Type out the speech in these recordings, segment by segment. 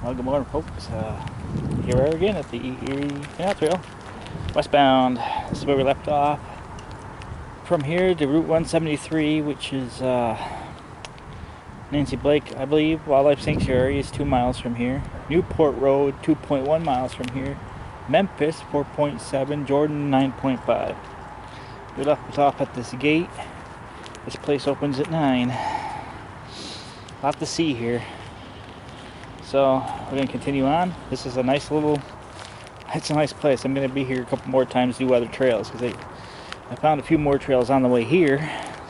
Well, good morning, folks. Here we are again at the Erie Canal Trail, westbound. This is where we left off. From here to Route 173, which is Nancy Blake, I believe, Wildlife Sanctuary, is 2 miles from here. Newport Road, 2.1 miles from here. Memphis, 4.7. Jordan, 9.5. We left off at this gate. This place opens at 9. A lot to see here. So we're going to continue on. This is a nice little, it's a nice place. I'm going to be here a couple more times to do other trails because I found a few more trails on the way here.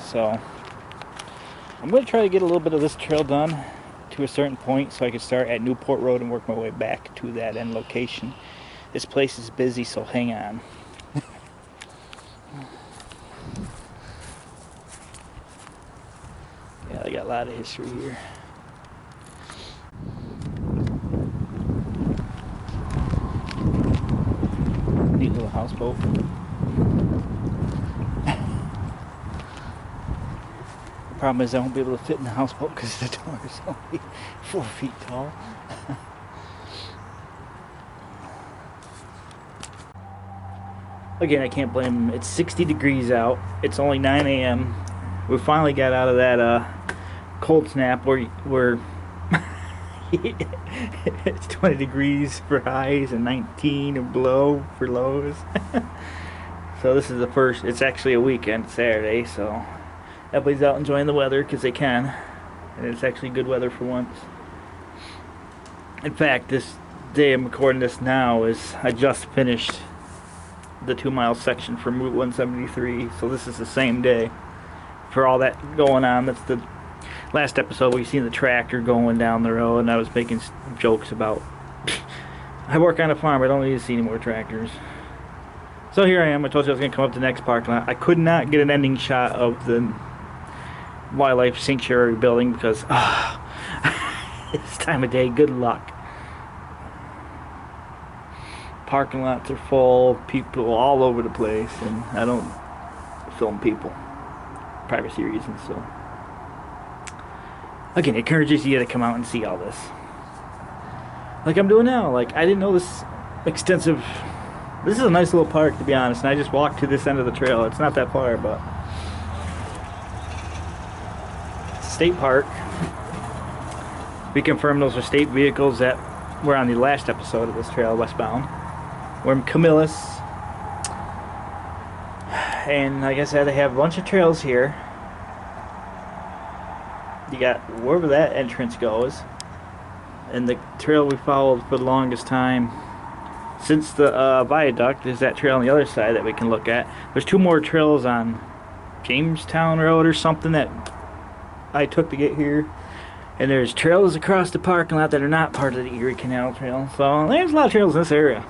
So I'm going to try to get a little bit of this trail done to a certain point so I can start at Newport Road and work my way back to that end location. This place is busy, so hang on. Yeah, I got a lot of history here. Neat little houseboat. The problem is I won't be able to fit in the houseboat because the door is only 4 feet tall. Again, I can't blame them. It's 60 degrees out. It's only 9 a.m. We finally got out of that cold snap where it's 20 degrees for highs and 19 and below for lows. So this is the first, it's actually a weekend, Saturday, so everybody's out enjoying the weather because they can. And it's actually good weather for once. In fact, this day I'm recording this now is, I just finished the 2-mile section from Route 173, so this is the same day for all that going on. That's the last episode we seen the tractor going down the road, and I was making jokes about I work on a farm, I don't need to see any more tractors. So here I am. I told you I was going to come up to the next parking lot. I could not get an ending shot of the Wildlife Sanctuary building because this time of day, good luck. Parking lots are full, people all over the place, and I don't film people, privacy reasons. So again, it encourages you to come out and see all this, like I'm doing now. Like, I didn't know this extensive. This is a nice little park, to be honest, and I just walked to this end of the trail. It's not that far, but it's a state park. We confirmed those are state vehicles that were on the last episode of this trail, westbound. We're in Camillus, and like I said, they have a bunch of trails here. You got wherever that entrance goes, and the trail we followed for the longest time since the viaduct is that trail on the other side that we can look at. There's 2 more trails on Jamestown Road or something that I took to get here, and there's trails across the parking lot that are not part of the Erie Canal Trail. So there's a lot of trails in this area.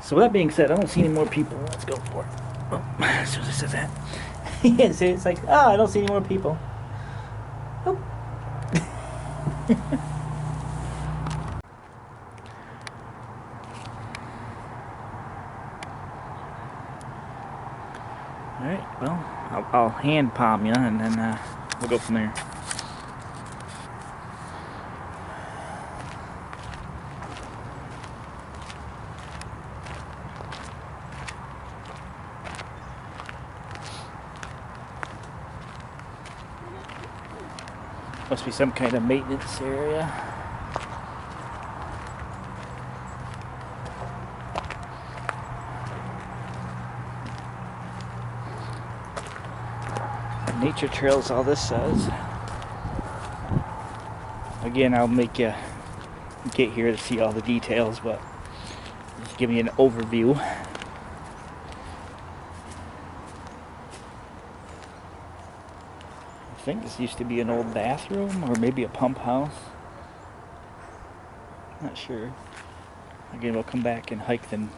So with that being said, I don't see any more people. Let's go for it. Oh, as soon as I said that. Yeah, see, it's like, I don't see any more people. Oh. Alright, well, I'll hand palm you, and then we'll go from there. Must be some kind of maintenance area. Nature trails, all this says. Again, I'll make you get here to see all the details, but just give you an overview. I think this used to be an old bathroom or maybe a pump house. Not sure. Again, we'll come back and hike them.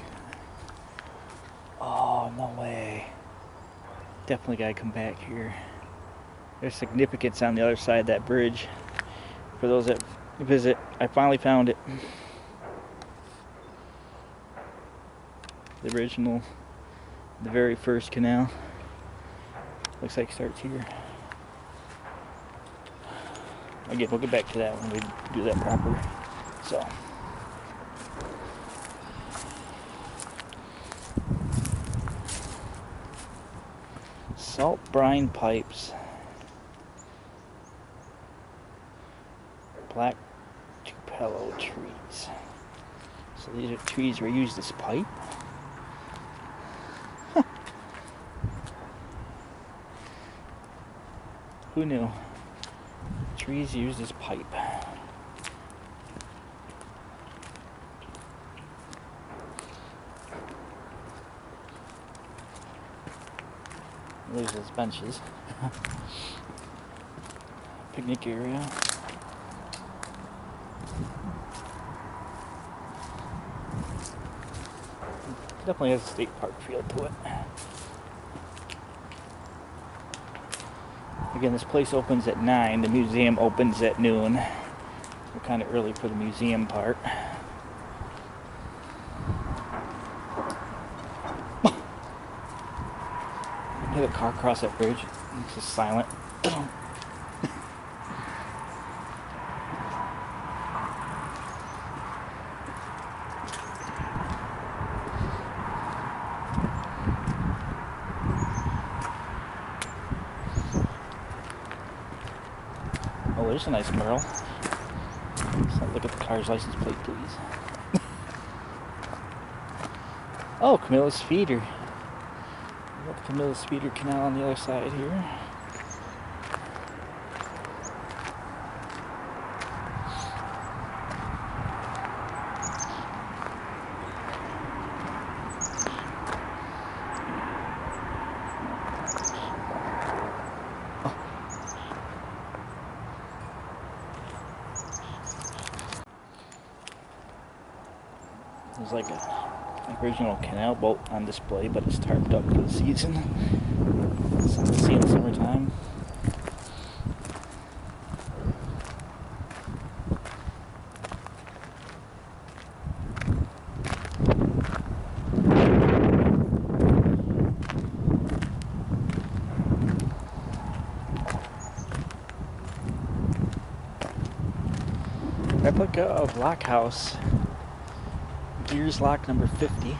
Oh, no way. Definitely gotta come back here. There's significance on the other side of that bridge. For those that visit, I finally found it. The original, the very first canal. Looks like it starts here. Again, we'll get back to that when we do that proper. So salt brine pipes, black tupelo trees. So these are trees were used as pipe. Huh. Who knew? Trees used as pipe. There's those benches. Picnic area. Definitely has a state park feel to it. Again, this place opens at 9. The museum opens at noon. We're kind of early for the museum part. I hear the car cross that bridge. It's just silent. Oh, there's a nice barrel. So look at the car's license plate, please. Oh, Camilla's Feeder. We got the Camilla's Feeder Canal on the other side here. There's like an original canal boat on display, but it's tarped up for the season. Something to see in the summertime. Replica of Lock House. Gears lock number 50.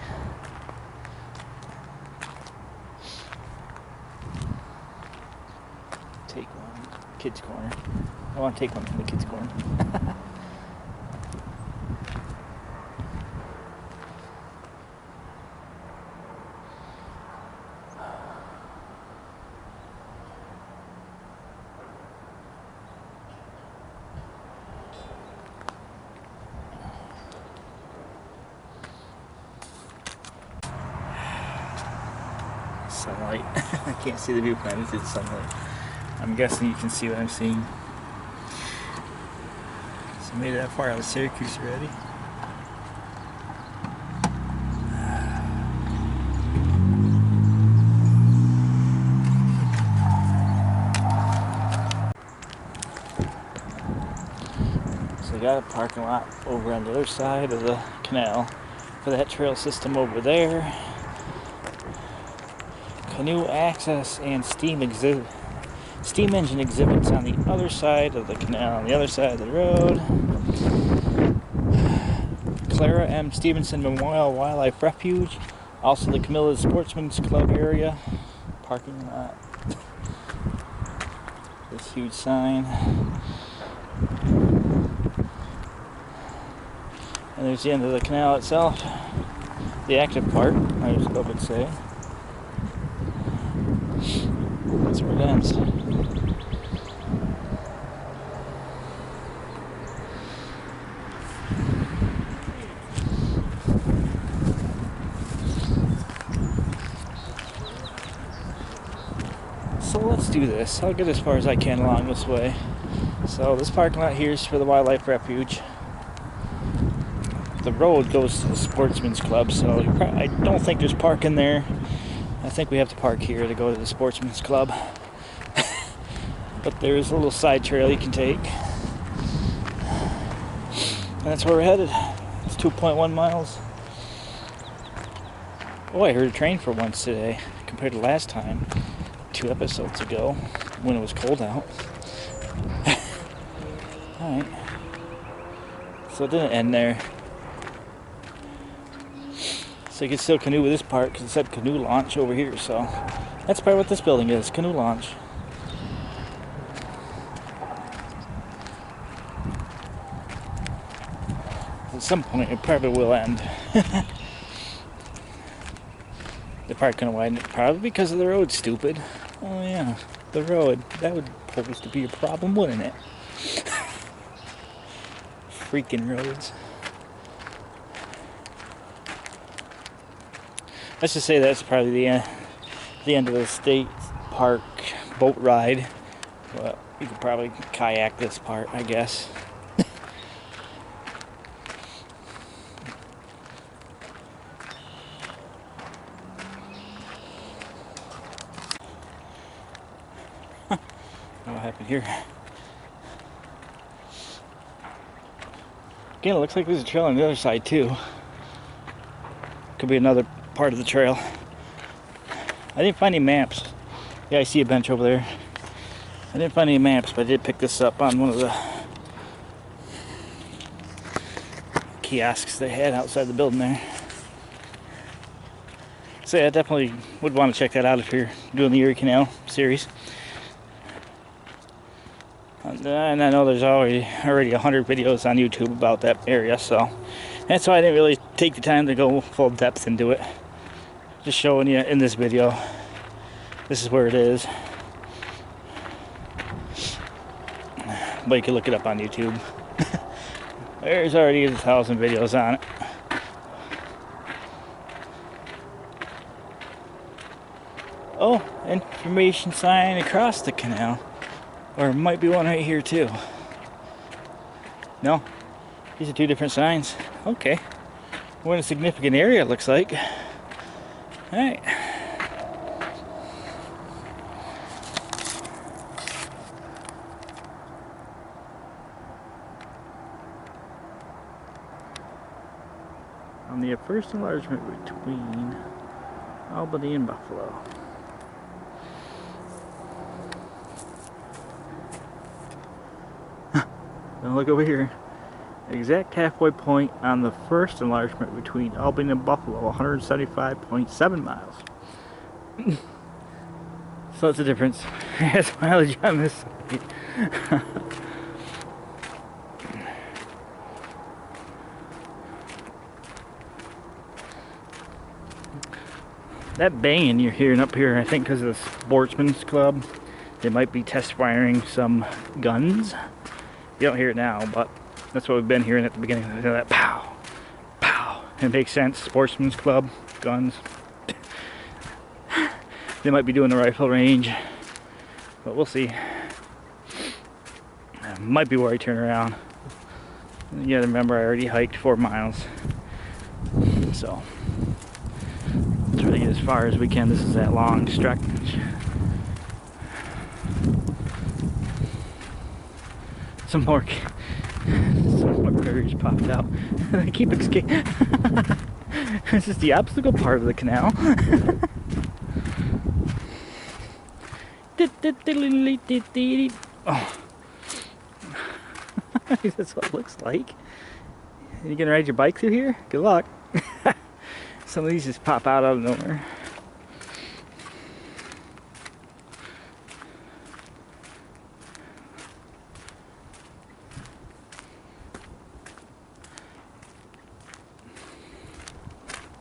Take one. Kids corner. I want to take one from the kids corner. Sunlight. I can't see the viewpoint, it's in sunlight. I'm guessing you can see what I'm seeing. So made it that far out of Syracuse already. So we got a parking lot over on the other side of the canal for that trail system over there. Canoe access and steam engine exhibits on the other side of the canal, on the other side of the road. Clara M. Stevenson Memorial Wildlife Refuge, also the Camilla's Sportsman's Club area, parking lot. This huge sign. And there's the end of the canal itself, the active part, I would say. That's where it ends. So let's do this. I'll get as far as I can along this way. So this parking lot here is for the Wildlife Refuge. The road goes to the Sportsman's Club, so I don't think there's parking there. I think we have to park here to go to the Sportsman's Club. But there's a little side trail you can take. And that's where we're headed. It's 2.1 miles. Oh, I heard a train for once today, compared to last time, 2 episodes ago, when it was cold out. Alright. So it didn't end there. So you can still canoe with this part because it said canoe launch over here. So that's probably what this building is, canoe launch. At some point it probably will end. They're probably gonna widen it, probably because of the road, stupid. Oh yeah, the road. That would pose to be a problem, wouldn't it? Freaking roads. Let's just say that's probably the end of the state park boat ride. Well, you could probably kayak this part, I guess. What happened here? Again, it looks like there's a trail on the other side too. Could be another part of the trail. I didn't find any maps. Yeah, I see a bench over there. I didn't find any maps, but I did pick this up on one of the kiosks they had outside the building there. So yeah, I definitely would want to check that out if you're doing the Erie Canal series. And I know there's already 100 videos on YouTube about that area, so that's why I didn't really take the time to go full depth into it. Just showing you in this video, this is where it is. But you can look it up on YouTube. There's already 1,000 videos on it. Oh, information sign across the canal. Or might be one right here too. No, these are two different signs. Okay, we're in a significant area, it looks like. All right. On the first enlargement between Albany and Buffalo. Now look over here. Exact halfway point on the first enlargement between Albany and Buffalo, 175.7 miles. So it's a difference. It's mileage on this side. That banging you're hearing up here, I think because of the Sportsman's Club, they might be test firing some guns. You don't hear it now, but that's what we've been hearing at the beginning of that pow, pow. It makes sense. Sportsman's Club, guns. They might be doing a rifle range, but we'll see. That might be where I turn around. You gotta remember, I already hiked 4 miles, so let's try to get as far as we can. This is that long stretch. Some more barriers popped out. They keep escaping. This is the obstacle part of the canal. Oh. That's what it looks like. You gonna ride your bike through here? Good luck. Some of these just pop out of nowhere.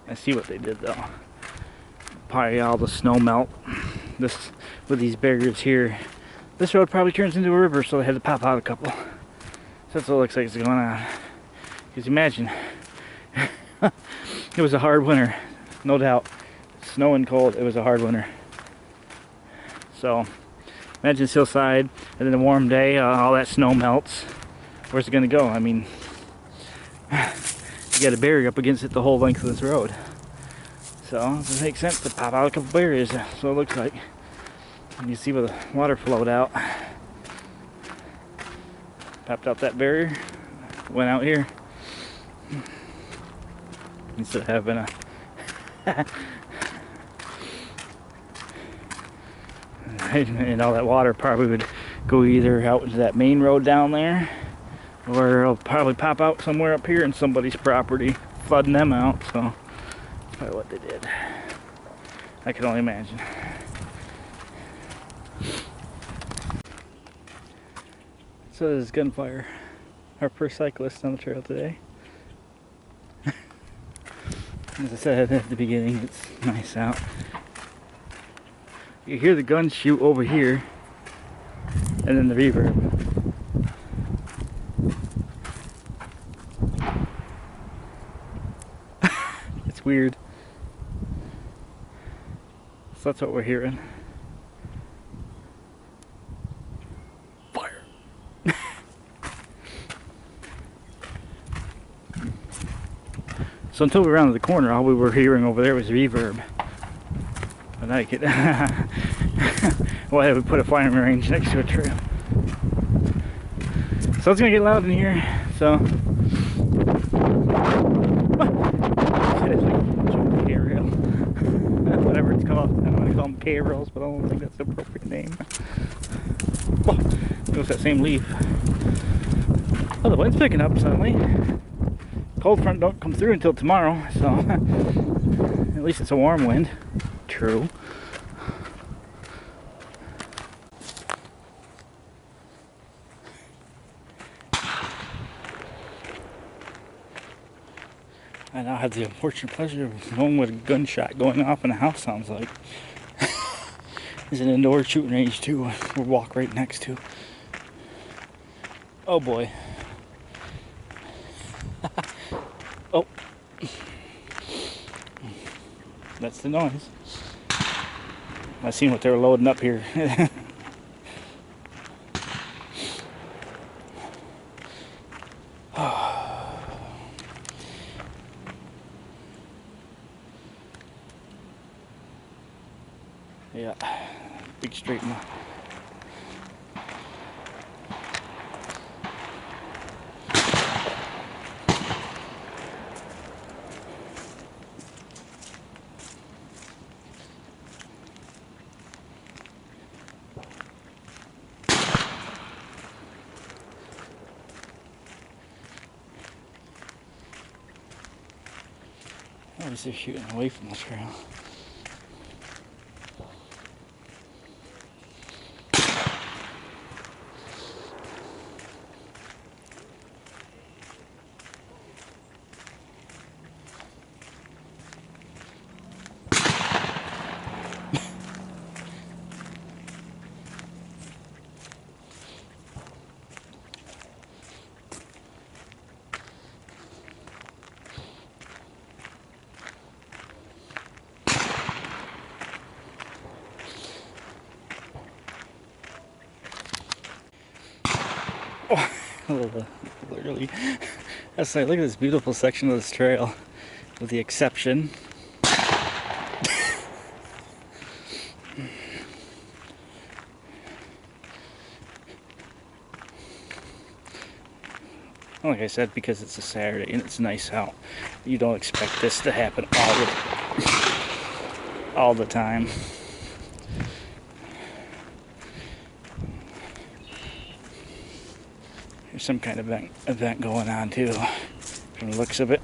I see what they did though. Probably all the snow melt. This with these barriers here. This road probably turns into a river, so they had to pop out a couple. So that's what it looks like is going on. Because imagine, it was a hard winter, no doubt. Snow and cold, it was a hard winter. So imagine this hillside, and then a warm day, all that snow melts. Where's it gonna go? I mean, you got a barrier up against it the whole length of this road. So it makes sense to pop out a couple barriers. That's what it looks like. And you see where the water flowed out. Popped out that barrier, went out here. Instead of having a and all that water probably would go either out into that main road down there or they'll probably pop out somewhere up here in somebody's property, flooding them out. So that's probably what they did. I can only imagine. So this is Gunfire, our first cyclist on the trail today. As I said at the beginning, it's nice out. You hear the guns shoot over here, and then the reverb. It's weird. So that's what we're hearing. Fire. So until we rounded the corner, all we were hearing over there was reverb. But I could. Well, we put a firing range next to a trail. So it's gonna get loud in here. So. Whatever it's called. I don't want to call them K-rails, but I don't think that's the appropriate name. Oh, it was that same leaf. Oh, the wind's picking up suddenly. Cold front don't come through until tomorrow, so at least it's a warm wind. True. I now have the unfortunate pleasure of knowing what a gunshot going off in a house sounds like. There's an indoor shooting range too, we'll walk right next to. Oh boy. Oh. That's the noise. I seen what they were loading up here. Yeah, big straight one. Or is they're shooting away from the trail? Oh, a little early. That's like, look at this beautiful section of this trail, with the exception. Like I said, because it's a Saturday and it's nice out, you don't expect this to happen all the time. There's some kind of event going on too, from the looks of it.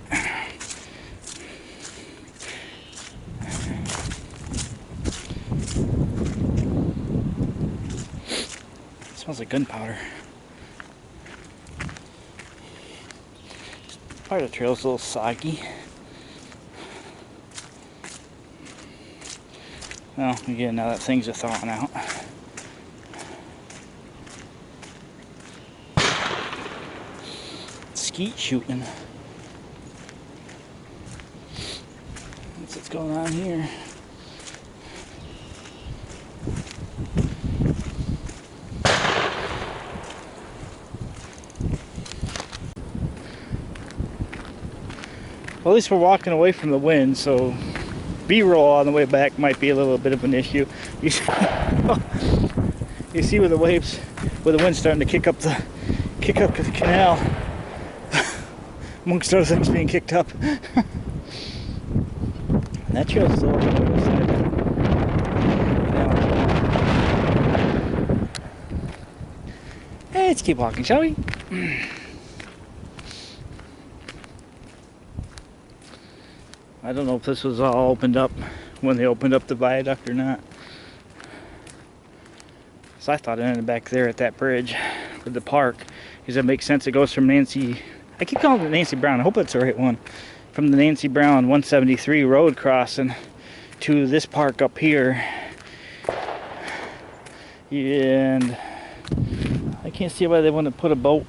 It smells like gunpowder. Part of the trail's a little soggy. Well, again, now that things are thawing out. Skeet shooting. That's what's going on here. Well, at least we're walking away from the wind, so B-roll on the way back might be a little bit of an issue. You see where the waves, where the wind's starting to kick up the canal, amongst other things being kicked up. And that trail's still on the other side. Hey, let's keep walking, shall we? I don't know if this was all opened up when they opened up the viaduct or not. So I thought it ended back there at that bridge with the park, because that makes sense. It goes from Nancy, I keep calling it Nancy Brown, I hope that's the right one, from the Nancy Brown 173 road crossing to this park up here. And I can't see why they want to put a boat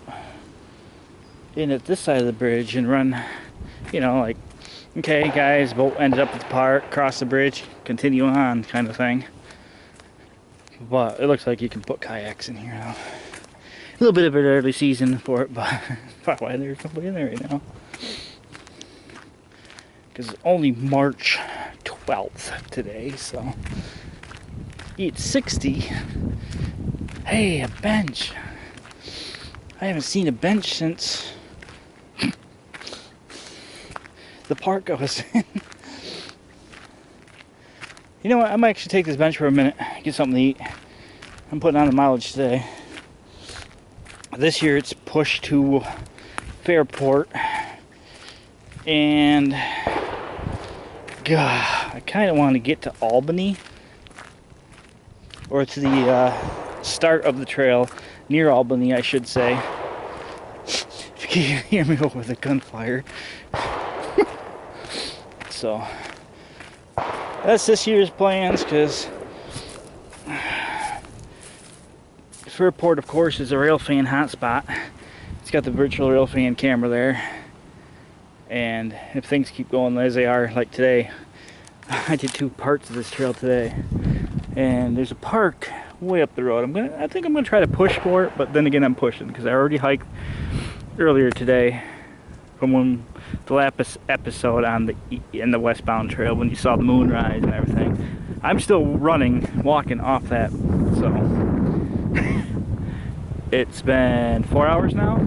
in at this side of the bridge and run, you know, like, okay guys, boat ended up at the park, cross the bridge, continue on kind of thing. But it looks like you can put kayaks in here now. A little bit of an early season for it, but probably why there's nobody in there right now. Because it's only March 12th today, so. It's 60. Hey, a bench. I haven't seen a bench since the park I was in. You know what, I might actually take this bench for a minute, get something to eat. I'm putting on the mileage today. This year it's pushed to Fairport. And God, I kind of want to get to Albany. Or to the start of the trail, near Albany I should say. If you can hear me over the gunfire. So that's this year's plans, because Fairport, of course, is a railfan hotspot. It's got the virtual railfan camera there, and if things keep going as they are, like today, I did 2 parts of this trail today, and there's a park way up the road. I think I'm gonna try to push for it, but then again, I'm pushing because I already hiked earlier today from when the last episode on the westbound trail, when you saw the moonrise and everything. I'm still walking off that, so it's been 4 hours now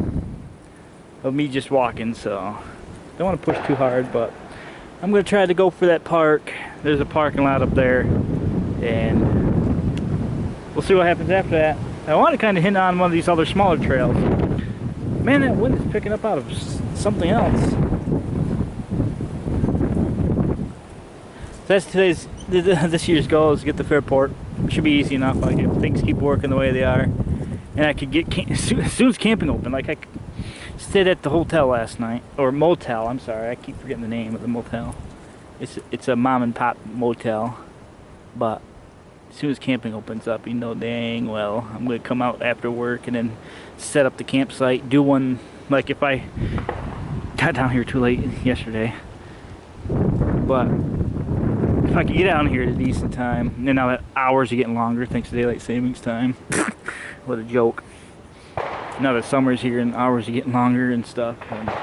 of me just walking, so don't want to push too hard, but I'm gonna try to go for that park. There's a parking lot up there, and we'll see what happens after that. I want to kind of hit on one of these other smaller trails. Man, that wind is picking up out of something else. So that's this year's goal, is to get to Fairport. It should be easy enough. Like, if things keep working the way they are, and I could get as soon as camping open. Like, I stayed at the hotel last night, or motel. I'm sorry, I keep forgetting the name of the motel. It's a mom and pop motel, but as soon as camping opens up, you know dang well I'm gonna come out after work and then set up the campsite. Do one, like, if I got down here too late yesterday, but if I could get down here at a decent time, and now that hours are getting longer thanks to daylight savings time. What a joke. Now that summer's here and hours are getting longer and stuff, and it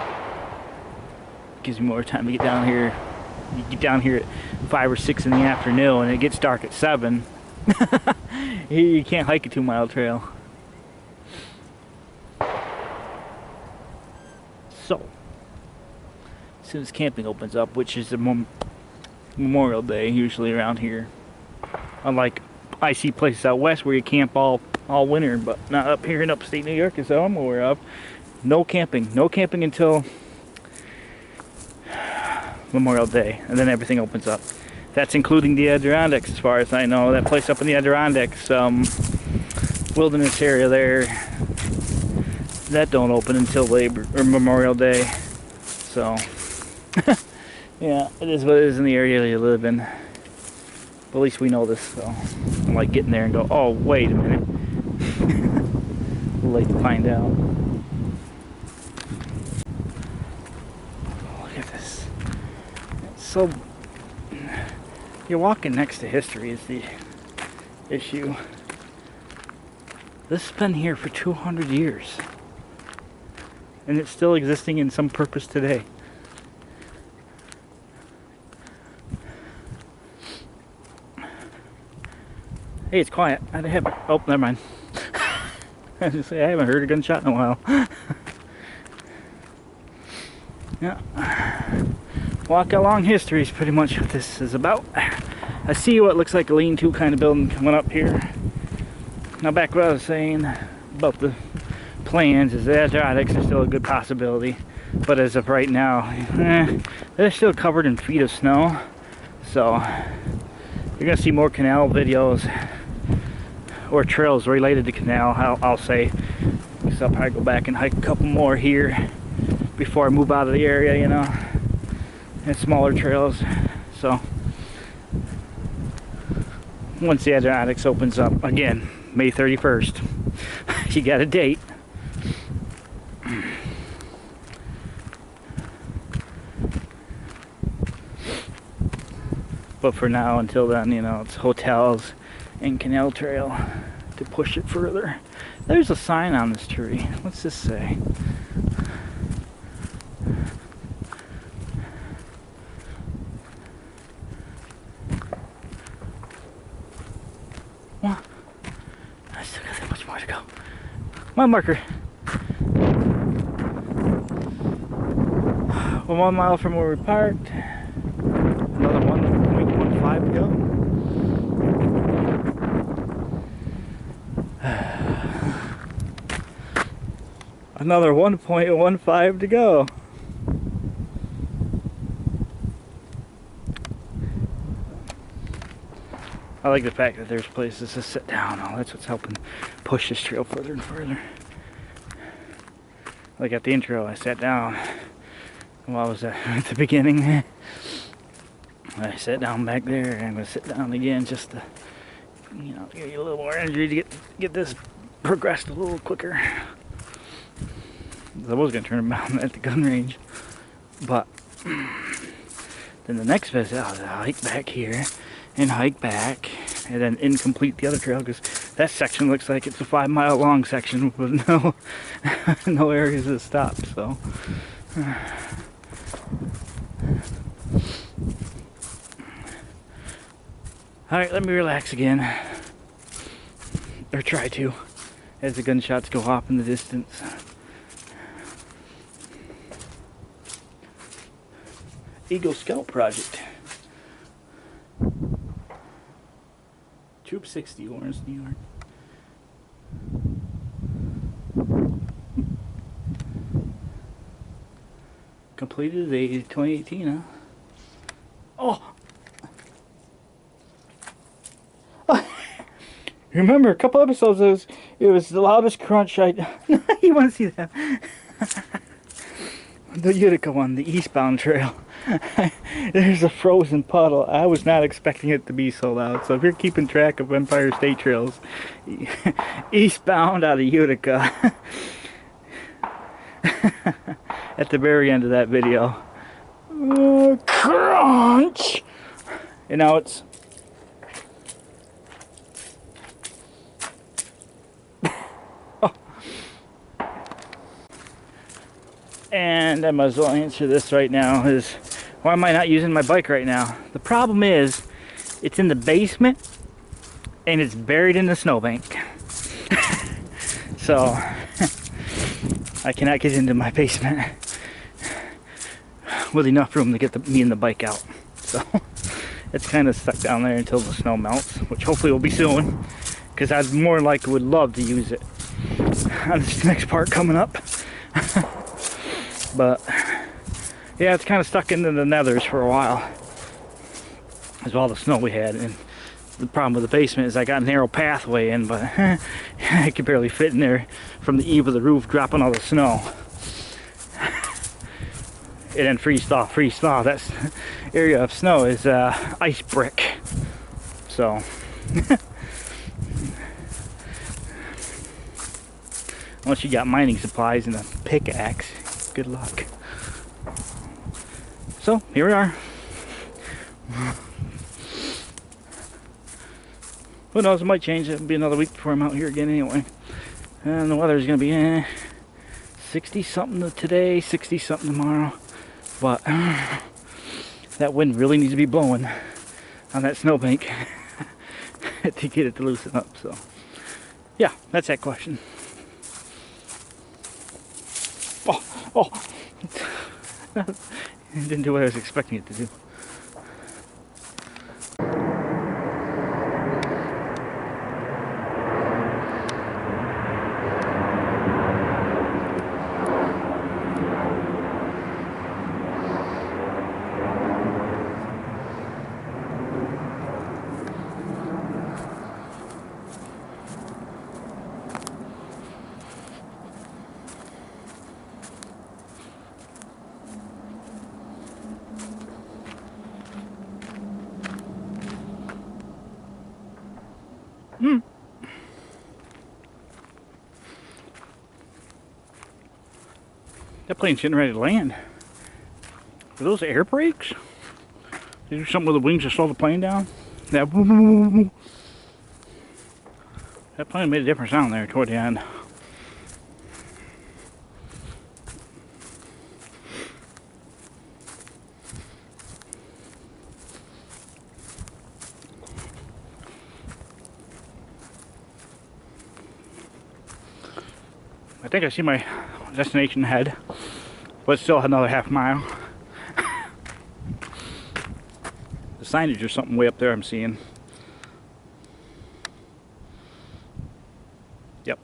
gives me more time to get down here. You get down here at 5 or 6 in the afternoon and it gets dark at 7. You can't hike a 2-mile trail. So, as soon as camping opens up, which is the Memorial Day usually around here, unlike I see places out west where you camp all winter, but not up here in upstate New York, as I'm aware of. No camping until Memorial Day, and then everything opens up. That's including the Adirondacks, as far as I know. That place up in the Adirondacks, wilderness area there, that don't open until Memorial Day. So yeah, it is what it is in the area you live in. But at least we know this, so I'm like getting there and go, oh wait a minute. We'll like to find out. Look at this. So you're walking next to history is the issue. This has been here for 200 years, and it's still existing in some purpose today. Hey, it's quiet. I haven't. Oh, never mind. I was just say I haven't heard a gunshot in a while. Yeah. Walk along history is pretty much what this is about. I see what looks like a lean-to kind of building coming up here. Now, back what I was saying about the plans is the Adriatics are still a good possibility, but as of right now, they're still covered in feet of snow. So you're gonna see more canal videos or trails related to canal, I'll say. So I'll probably go back and hike a couple more here before I move out of the area, you know, and smaller trails. So once the Adriatics opens up again, May 31st, you got a date. But for now, until then, you know, it's hotels and canal trail to push it further. There's a sign on this tree. What's this say? What? I still got that much more to go. My marker. 1 mile from where we parked. Another 1.15 to go. Another 1.15 to go. I like the fact that there's places to sit down. Oh, that's what's helping push this trail further and further. Like at the intro, I sat down. While I was at the beginning. I sat down back there, and I'm gonna sit down again just to, you know, give you a little more energy to get this progressed a little quicker. I was gonna turn around at the gun range, but then the next visit I'll hike back here and hike back, and then incomplete the other trail because that section looks like it's a 5 mile long section with no no areas to stop. So. Alright, let me relax again. Or try to, as the gunshots go off in the distance. Eagle Scout Project. Troop 60, Lawrence, New York. Completed today, 2018, huh? Oh! Remember, a couple episodes it was the loudest crunch you want to see that? The Utica one, the eastbound trail. There's a frozen puddle. I was not expecting it to be so loud. So if you're keeping track of Empire State Trails, eastbound out of Utica, at the very end of that video, crunch! And now it's and I might as well answer this right now is, why am I not using my bike right now? The problem is, it's in the basement, and it's buried in the snowbank. So, I cannot get into my basement with enough room to get me and the bike out. So, it's kind of stuck down there until the snow melts, which hopefully will be soon, because I more than likely would love to use it on this next part coming up. But yeah, it's kind of stuck into the nethers for a while as all the snow we had. And the problem with the basement is I got a narrow pathway in, but I could barely fit in there from the eave of the roof, dropping all the snow. And then freeze thaw. That area of snow is ice brick. So unless you got mining supplies and a pickaxe, good luck. So here we are. Who knows, it might change. It'll be another week before I'm out here again anyway. And the weather's gonna be 60 something today, 60 something tomorrow. But that wind really needs to be blowing on that snowbank to get it to loosen up. So yeah, that's that question. Oh, it didn't do what I was expecting it to do. That plane's getting ready to land. Are those air brakes? They do something with the wings to slow the plane down? That plane made a different sound there toward the end. I think I see my destination ahead, but still another half mile. The signage or something way up there I'm seeing. Yep.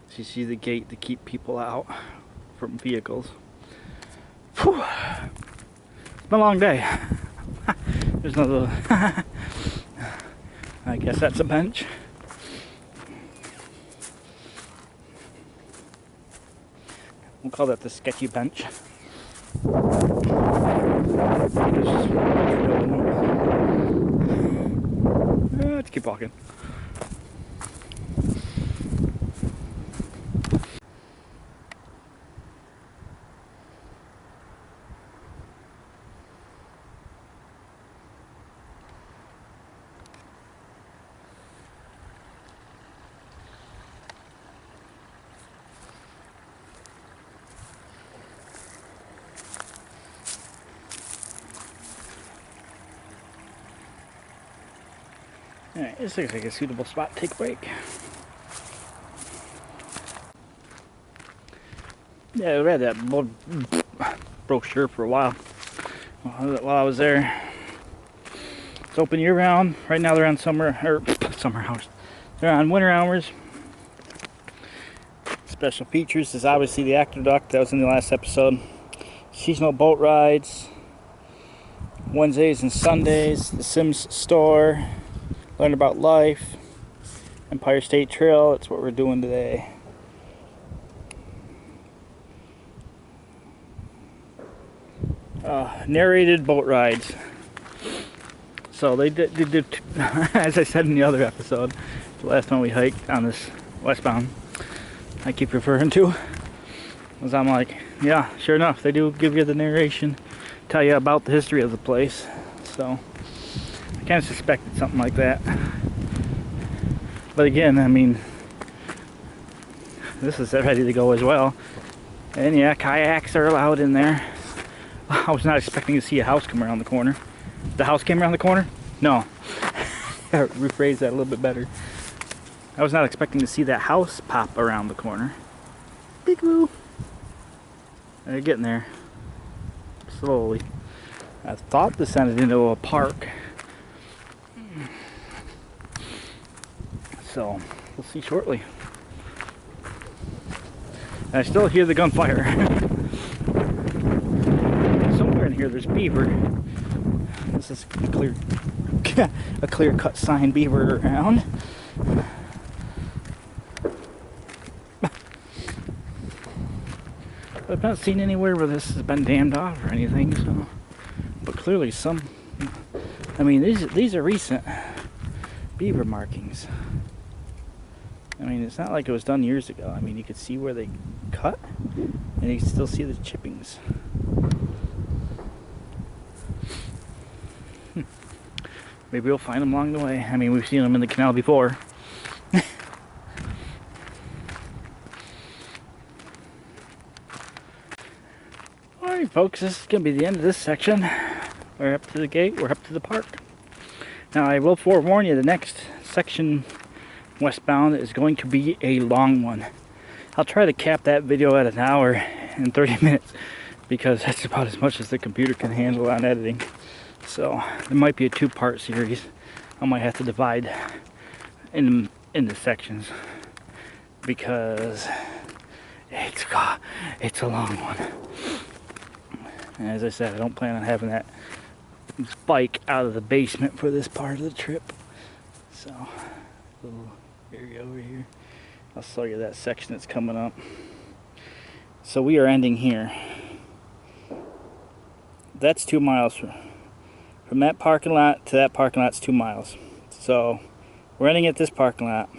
So you see the gate to keep people out from vehicles. Whew. It's been a long day. There's another I guess that's a bench. We'll call that the sketchy bench. Let's keep walking. Alright, this looks like a suitable spot to take a break. Yeah, I read that brochure for a while I was there. It's open year round. Right now they're on summer hours. They're on winter hours. Special features is obviously the aqueduct that was in the last episode. Seasonal boat rides. Wednesdays and Sundays. The Sims store. Learn about life. Empire State Trail. That's what we're doing today. Narrated boat rides. So they did as I said in the other episode, the last time we hiked on this westbound, I keep referring to, was I'm like, yeah, sure enough, they do give you the narration, tell you about the history of the place. So I kind of suspected something like that. But again, I mean, this is ready to go as well. And yeah, kayaks are allowed in there. I was not expecting to see a house come around the corner. The house came around the corner? No. Rephrase that a little bit better. I was not expecting to see that house pop around the corner. Big woo. They're getting there. Slowly. I thought this descended into a park. So, we'll see shortly. And I still hear the gunfire. Somewhere in here there's beaver. This is a clear cut sign beaver around. I've not seen anywhere where this has been dammed off or anything, so, but clearly some, I mean, these are recent beaver markings. I mean, it's not like it was done years ago. I mean, you could see where they cut, and you can still see the chippings. Maybe we'll find them along the way. I mean, we've seen them in the canal before. Alright folks, this is going to be the end of this section. We're up to the gate, we're up to the park. Now I will forewarn you, the next section westbound is going to be a long one. I'll try to cap that video at 1 hour and 30 minutes because that's about as much as the computer can handle on editing. So there might be a 2-part series. I might have to divide into sections because it's a long one. And as I said, I don't plan on having that bike out of the basement for this part of the trip. So little area over here. I'll show you that section that's coming up. So we are ending here. That's 2 miles from that parking lot to that parking lot's 2 miles. So we're ending at this parking lot.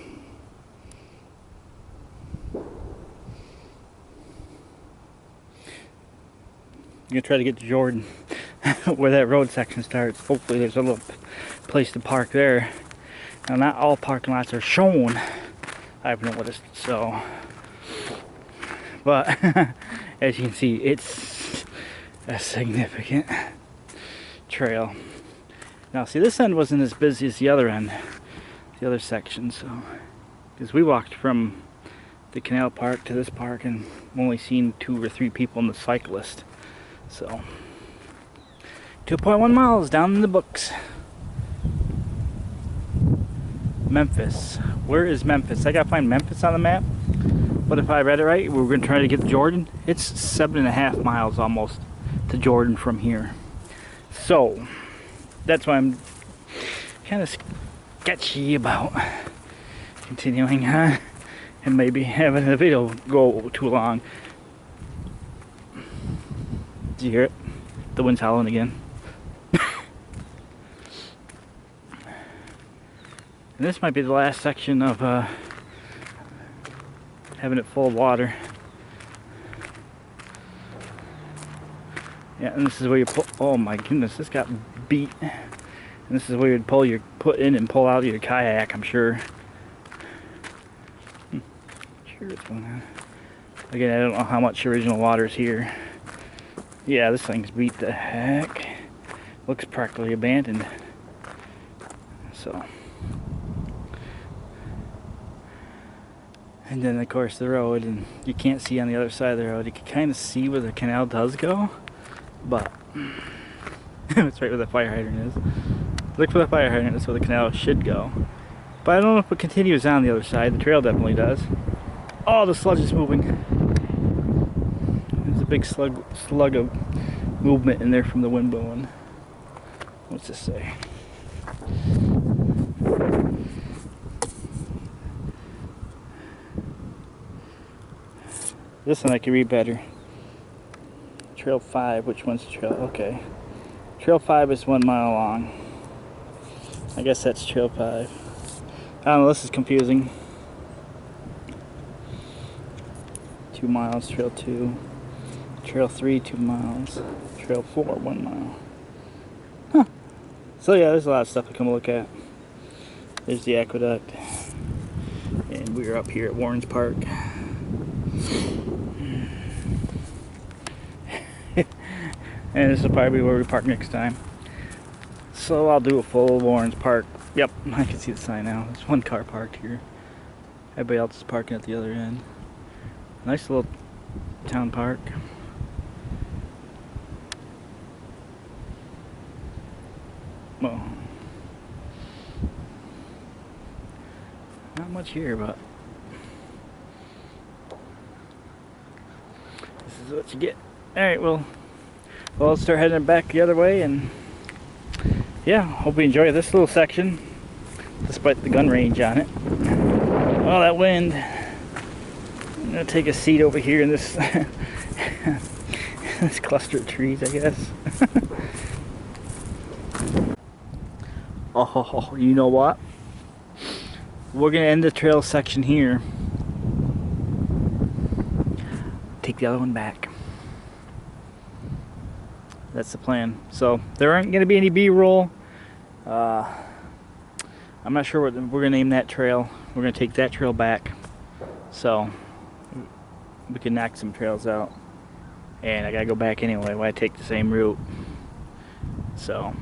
gonna try to get to Jordan, where that road section starts. Hopefully there's a little place to park there. Now not all parking lots are shown, I've noticed, so. But as you can see, it's a significant trail. Now see, this end wasn't as busy as the other end, the other section, so. Because we walked from the canal park to this park and only seen 2 or 3 people in the cyclist. So 2.1 miles down in the books. Memphis. Where is Memphis? I gotta find Memphis on the map. But if I read it right, we're gonna try to get to Jordan. It's 7.5 miles almost to Jordan from here. So that's why I'm kind of sketchy about continuing on and maybe having the video go too long. Did you hear it? The wind's howling again. And this might be the last section of having it full of water. Yeah, and this is where you pull. Oh my goodness, this got beat. And this is where you'd put in and pull out your kayak, I'm sure. Sure what's going on. Again, I don't know how much original water is here. Yeah, this thing's beat the heck. Looks practically abandoned. So. And then of course the road, and you can't see on the other side of the road. You can kind of see where the canal does go, but it's right where the fire hydrant is. Look for the fire hydrant, that's where the canal should go. But I don't know if it continues on the other side. The trail definitely does. Oh, the sludge is moving. There's a big slug of movement in there from the wind blowing. What's this say? This one I can read better. Trail 5, which one's the trail? Okay. Trail 5 is 1 mile long. I guess that's Trail 5. I don't know, this is confusing. 2 miles, Trail 2. Trail 3, 2 miles. Trail 4, 1 mile. Huh. So yeah, there's a lot of stuff to come look at. There's the aqueduct. And we're up here at Warren's Park. And this will probably be where we park next time. So I'll do a full Warren's Park. Yep, I can see the sign now. There's 1 car parked here. Everybody else is parking at the other end. Nice little town park. Well, not much here, but this is what you get. Alright, well, let's start heading back the other way, and yeah, hope you enjoy this little section, despite the gun range on it. Oh, that wind. I'm gonna take a seat over here in this this cluster of trees, I guess. Oh, you know what? We're gonna end the trail section here. Take the other one back. That's the plan. So there aren't gonna be any B-roll. I'm not sure what we're gonna name that trail. We're gonna take that trail back, so we can knock some trails out. And I gotta go back anyway. Why take the same route? So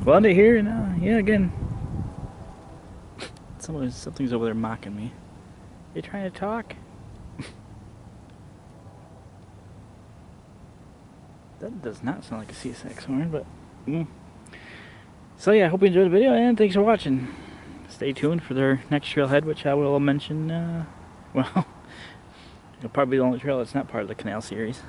we'll end it here, and yeah, again, something's over there mocking me. You trying to talk? That does not sound like a CSX horn, but so yeah, I hope you enjoyed the video, and thanks for watching. Stay tuned for their next trailhead, which I will mention. Well, it'll probably be the only trail that's not part of the canal series.